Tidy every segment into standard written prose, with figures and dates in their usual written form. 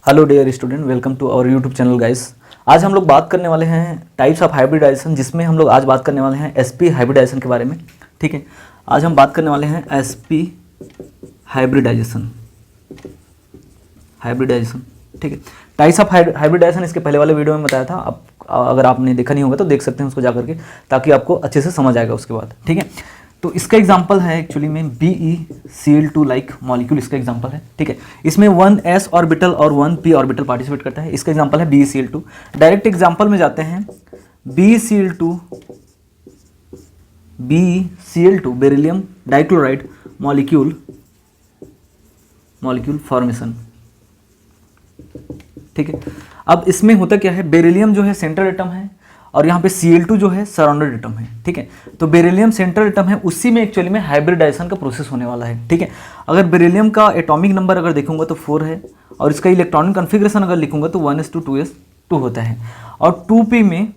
Hello dear student, welcome to our YouTube channel guys. आज हम लोग बात करने वाले हैं टाइप्स ऑफ हाइब्रिडाइजेशन, जिसमें हम लोग आज बात करने वाले हैं एसपी हाइब्रिडाइजेशन के बारे में। ठीक है, आज हम बात करने वाले हैं एसपी हाइब्रिडाइजेशन। ठीक है, टाइप्स ऑफ हाइब्रिडाइजेशन इसके पहले वाले वीडियो में बताया था। अब अगर आपने देखा नहीं होगा तो देख सकते हैं उसको जा करके, ताकि आपको अच्छे से समझ आएगा उसके बाद। ठीक है, तो इसका एग्जांपल है एक्चुअली में BeCl2 लाइक मॉलिक्यूल, इसका एग्जांपल है। ठीक है, इसमें 1 s ऑर्बिटल और 1 p ऑर्बिटल पार्टिसिपेट करता है। इसका एग्जांपल है BeCl2। डायरेक्ट एग्जांपल में जाते हैं। BeCl2 beryllium dichloride molecule formation. ठीक है, अब इसमें होता क्या है, बेरिलियम जो है सेंट्रल एटम है और यहाँ पे Cl2 जो है सराउंडेड एटम है। ठीक है, तो बेरिलियम सेंट्रल एटम है, उसी में एक्चुअली में हाइब्रिडाइजेशन का प्रोसेस होने वाला है। ठीक है, अगर बेरिलियम का एटॉमिक नंबर अगर देखूंगा तो 4 है, और इसका इलेक्ट्रॉनिक कॉन्फ़िगरेशन अगर लिखूंगा तो 1s2 होता है, और 2p में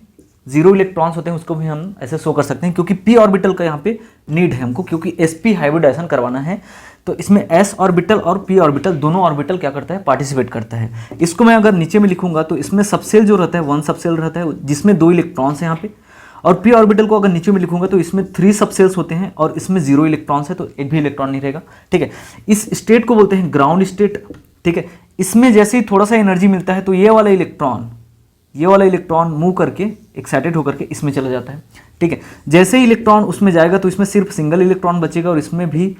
0 इलेक्ट्रॉन्स होते हैं। उसको भी हम ऐसे शो कर सकते हैं, क्योंकि p ऑर्बिटल का यहाँ पे नीड है हमको, क्योंकि sp हाइब्रिडाइजेशन करवाना है। तो इसमें s ऑर्बिटल और p ऑर्बिटल दोनों ऑर्बिटल क्या करता है, पार्टिसिपेट करता है। इसको मैं अगर नीचे में लिखूंगा तो इसमें सबसेल जो रहता है 1 सबसेल रहता है, जिसमें 2 इलेक्ट्रॉन्स हैं यहाँ पे। और p ऑर्बिटल को अगर नीचे में लिखूंगा तो इसमें 3 सबसेल्स होते हैं और इसमें 0 इलेक्ट्रॉन्स है, तो एक भी इलेक्ट्रॉन नहीं रहेगा। ठीक है, इस स्टेट को बोलते हैं ग्राउंड स्टेट। ठीक है, इसमें जैसे ही थोड़ा सा एनर्जी मिलता है तो ये वाला इलेक्ट्रॉन मूव करके एक्साइटेड होकर के इसमें चला जाता है। ठीक है, जैसे ही इलेक्ट्रॉन उसमें जाएगा तो इसमें सिर्फ सिंगल इलेक्ट्रॉन बचेगा, और इसमें भी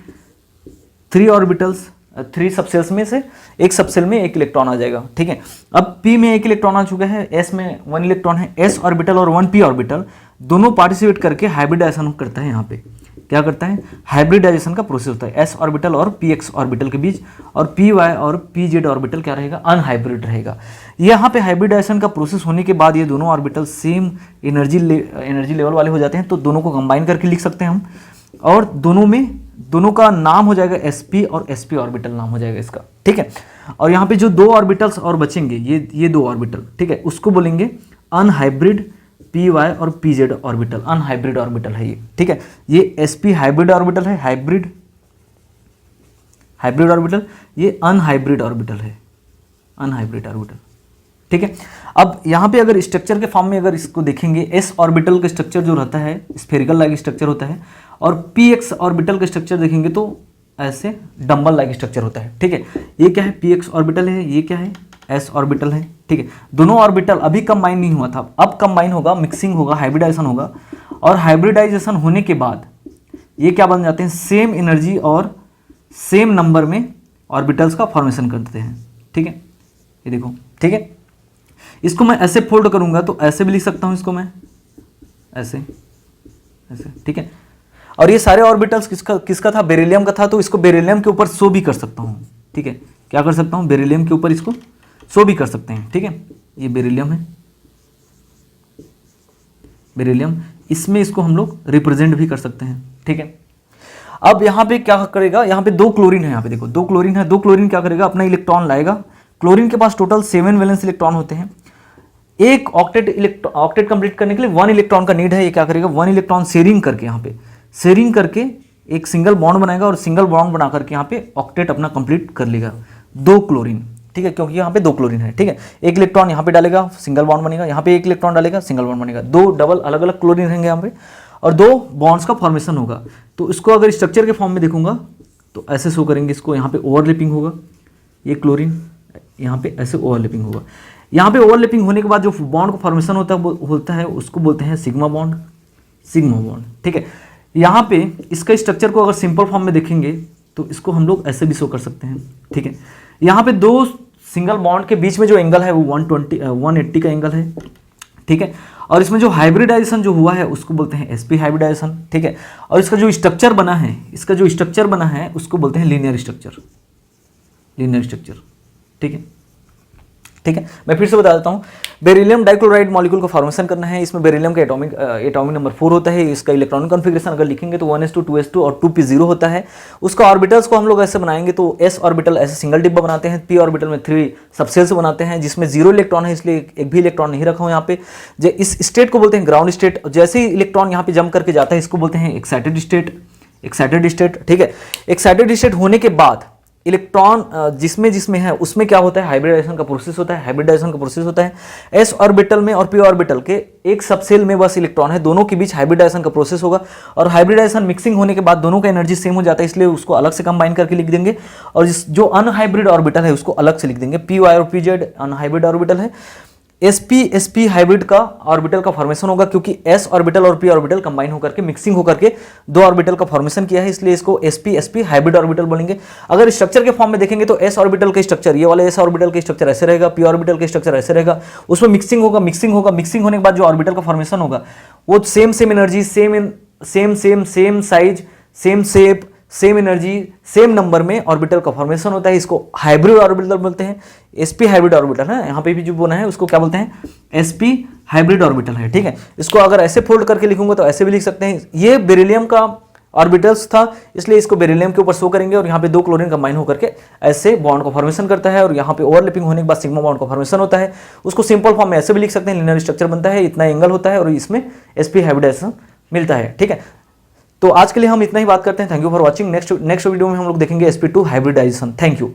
3 सबसेल्स में से एक सबसेल में 1 इलेक्ट्रॉन आ जाएगा। ठीक है, अब p में 1 इलेक्ट्रॉन आ चुका है, s में 1 इलेक्ट्रॉन है। s ऑर्बिटल और 1p ऑर्बिटल दोनों पार्टिसिपेट करके हाइब्रिडाइजेशन करता है। यहाँ पे क्या करता है, हाइब्रिडाइजेशन का प्रोसेस होता है s ऑर्बिटल और px ऑर्बिटल के बीच, और py और pz ऑर्बिटल क्या रहेगा, अनहाइब्रिड रहेगा। यहाँ पे हाइब्रिडाइजेशन का प्रोसेस होने के बाद ये दोनों ऑर्बिटल सेम एनर्जी लेवल वाले हो जाते हैं, तो दोनों को कंबाइन करके लिख सकते हैं हम, और दोनों का नाम हो जाएगा sp और sp ऑर्बिटल नाम हो जाएगा इसका। ठीक है, और यहाँ पे जो 2 ऑर्बिटल्स और बचेंगे, ये 2 ऑर्बिटल, ठीक है, उसको बोलेंगे अनहाइब्रिड py और pz ऑर्बिटल, अनहाइब्रिड ऑर्बिटल है ये। ठीक है, ये sp हाइब्रिड ऑर्बिटल है, हाइब्रिड ऑर्बिटल, ये अनहाइब्रिड ऑर्बिटल है, अनहाइब्रिड ऑर्बिटल। ठीक है, अब यहाँ पे अगर स्ट्रक्चर के फॉर्म में अगर इसको देखेंगे, s ऑर्बिटल का स्ट्रक्चर जो रहता है स्फेरिकल लाइक स्ट्रक्चर होता है, और px ऑर्बिटल का स्ट्रक्चर देखेंगे तो ऐसे डंबल लाइक स्ट्रक्चर होता है। ठीक है, ये क्या है, px ऑर्बिटल है, ये क्या है, s ऑर्बिटल है। ठीक है, दोनों ऑर्बिटल अभी कंबाइन नहीं हुआ था, अब कंबाइन होगा, मिक्सिंग होगा, हाइब्रिडाइजेशन होगा, और हाइब्रिडाइजेशन होने के बाद ये क्या बन जाते हैं, सेम एनर्जी और सेम नंबर में ऑर्बिटल्स का फॉर्मेशन कर देते हैं। ठीक है, ये देखो। ठीक है, इसको मैं ऐसे फोल्ड करूंगा तो ऐसे भी लिख सकता हूं, इसको मैं ऐसे। ठीक है, और ये सारे ऑर्बिटल्स किसका था, बेरिलियम का था, तो इसको बेरिलियम के ऊपर शो भी कर सकता हूं। ठीक है, क्या कर सकता हूं, बेरिलियम के ऊपर इसको शो भी कर सकते हैं। ठीक है, ये बेरिलियम है, बेरिलियम, इसमें इसको हम लोग रिप्रेजेंट भी कर सकते हैं। ठीक है, अब यहाँ पे क्या करेगा, यहाँ पे 2 क्लोरीन है, यहाँ पे देखो 2 क्लोरीन है। 2 क्लोरीन क्या करेगा, अपना इलेक्ट्रॉन लाएगा। क्लोरीन के पास टोटल 7 वैलेंस इलेक्ट्रॉन होते हैं। एक ऑक्टेट कंप्लीट करने के लिए 1 इलेक्ट्रॉन का नीड है। ये क्या करेगा, 1 इलेक्ट्रॉन शेयरिंग करके, यहाँ पे शेयरिंग करके एक सिंगल बॉन्ड बनाएगा, और सिंगल बॉन्ड बना करके यहाँ पे ऑक्टेट अपना कंप्लीट कर लेगा। 2 क्लोरीन, ठीक है, क्योंकि यहाँ पे 2 क्लोरीन है। ठीक है, 1 इलेक्ट्रॉन यहाँ पे डालेगा, सिंगल बॉन्ड बनेगा, यहाँ पे 1 इलेक्ट्रॉन डालेगा, सिंगल बॉन्ड बनेगा। 2 डबल अलग अलग क्लोरीन रहेंगे यहाँ पे, और 2 बॉन्ड्स का फॉर्मेशन होगा। तो इसको अगर स्ट्रक्चर के फॉर्म में देखूंगा तो ऐसे शो करेंगे इसको। यहाँ पे ओवरलैपिंग होगा, ये क्लोरीन यहाँ पे ऐसे ओवरलैपिंग होगा। यहाँ पे ओवरलैपिंग होने के बाद जो बॉन्ड का फॉर्मेशन होता है उसको बोलते हैं सिग्मा बॉन्ड। ठीक है, यहाँ पे इसका स्ट्रक्चर को अगर सिंपल फॉर्म में देखेंगे तो इसको हम लोग ऐसे भी शो कर सकते हैं। ठीक है, यहाँ पे 2 सिंगल बॉन्ड के बीच में जो एंगल है वो 180 का एंगल है। ठीक है, और इसमें जो हाइब्रिडाइजेशन जो हुआ है उसको बोलते हैं sp हाइब्रिडाइजेशन। ठीक है, और इसका जो स्ट्रक्चर बना है, उसको बोलते हैं लीनियर स्ट्रक्चर। ठीक है, मैं फिर से बता देता हूँ। बेरिलियम डाइक्लोराइड मॉलिक्यूल का फॉर्मेशन करना है। इसमें बेरिलियम का एटॉमिक नंबर 4 होता है। इसका इलेक्ट्रॉनिक कॉन्फ़िगरेशन अगर लिखेंगे तो 1s2 2s2 और 2p 0 होता है। उसका ऑर्बिटल्स को हम लोग ऐसे बनाएंगे तो s ऑर्बिटल ऐसे सिंगल डिब्बा बनाते हैं, p ऑर्बिटल में 3 सबसेल्स बनाते हैं, जिसमें 0 इलेक्ट्रॉन है, इसलिए एक भी इलेक्ट्रॉन नहीं रखा हूँ यहाँ पे। इस स्टेट को बोलते हैं ग्राउंड स्टेट। जैसे ही इलेक्ट्रॉन यहाँ पे जंप करके जाता है इसको बोलते हैं एक्साइटेड स्टेट। ठीक है, एक्साइटेड स्टेट होने के बाद इलेक्ट्रॉन जिसमें जिसमें है उसमें क्या होता है, हाइब्रिडाइजेशन का प्रोसेस होता है, हाइब्रिडाइजेशन का प्रोसेस होता है। एस ऑर्बिटल में और पी ऑर्बिटल के एक सबसेल में बस इलेक्ट्रॉन है, दोनों के बीच हाइब्रिडाइजेशन का प्रोसेस होगा, और हाइब्रिडाइजेशन मिक्सिंग होने के बाद दोनों का एनर्जी सेम हो जाता है, इसलिए उसको अलग से कंबाइन करके लिख देंगे, और जो अनहाइब्रिड ऑर्बिटल है उसको अलग से लिख देंगे। पी वाई और पी जेड अनहाइब्रिड ऑर्बिटल है। sp हाइब्रिड का ऑर्बिटल का फॉर्मेशन होगा, क्योंकि s ऑर्बिटल और p ऑर्बिटल कंबाइन होकर के मिक्सिंग होकर के दो ऑर्बिटल का फॉर्मेशन किया है, इसलिए इसको sp हाइब्रिड ऑर्बिटल बोलेंगे। अगर स्ट्रक्चर के फॉर्म में देखेंगे तो s ऑर्बिटल का स्ट्रक्चर, ये वाले s ऑर्बिटल का स्ट्रक्चर ऐसे रहेगा, p ऑर्बिटल का स्ट्रक्चर ऐसे रहेगा, उसमें मिक्सिंग होगा, मिक्सिंग होने के बाद जो ऑर्बिटल का फॉर्मेशन होगा वो same energy, same size, same shape, same energy, same number में ऑर्बिटल का फॉर्मेशन होता है, इसको हाइब्रिड ऑर्बिटल बोलते हैं। sp हाइब्रिड ऑर्बिटल है, यहाँ पे भी जो बोला है उसको क्या बोलते हैं, sp हाइब्रिड ऑर्बिटल है, ठीक है। इसको अगर ऐसे फोल्ड करके लिखूंगा तो ऐसे भी लिख सकते हैं। ये बेरिलियम का ऑर्बिटल्स था, इसलिए इसको बेरिलियम के ऊपर शो करेंगे, और यहाँ पे दो क्लोरीन कंबाइन होकर के ऐसे बॉन्ड का फॉर्मेशन करता है, और यहाँ पे ओवरलैपिंग होने के बाद सिग्मा बॉन्ड का फॉर्मेशन होता है। उसको सिंपल फॉर्म में ऐसे भी लिख सकते हैं, लिनियर स्ट्रक्चर बनता है, इतना एंगल होता है, और इसमें sp हाइब्रिडाइजेशन मिलता है, ठीक है। तो आज के लिए हम इतना ही बात करते हैं। Thank you for watching. Next video में हम लोग देखेंगे sp2 हाइब्रिडाइजेशन। Thank you.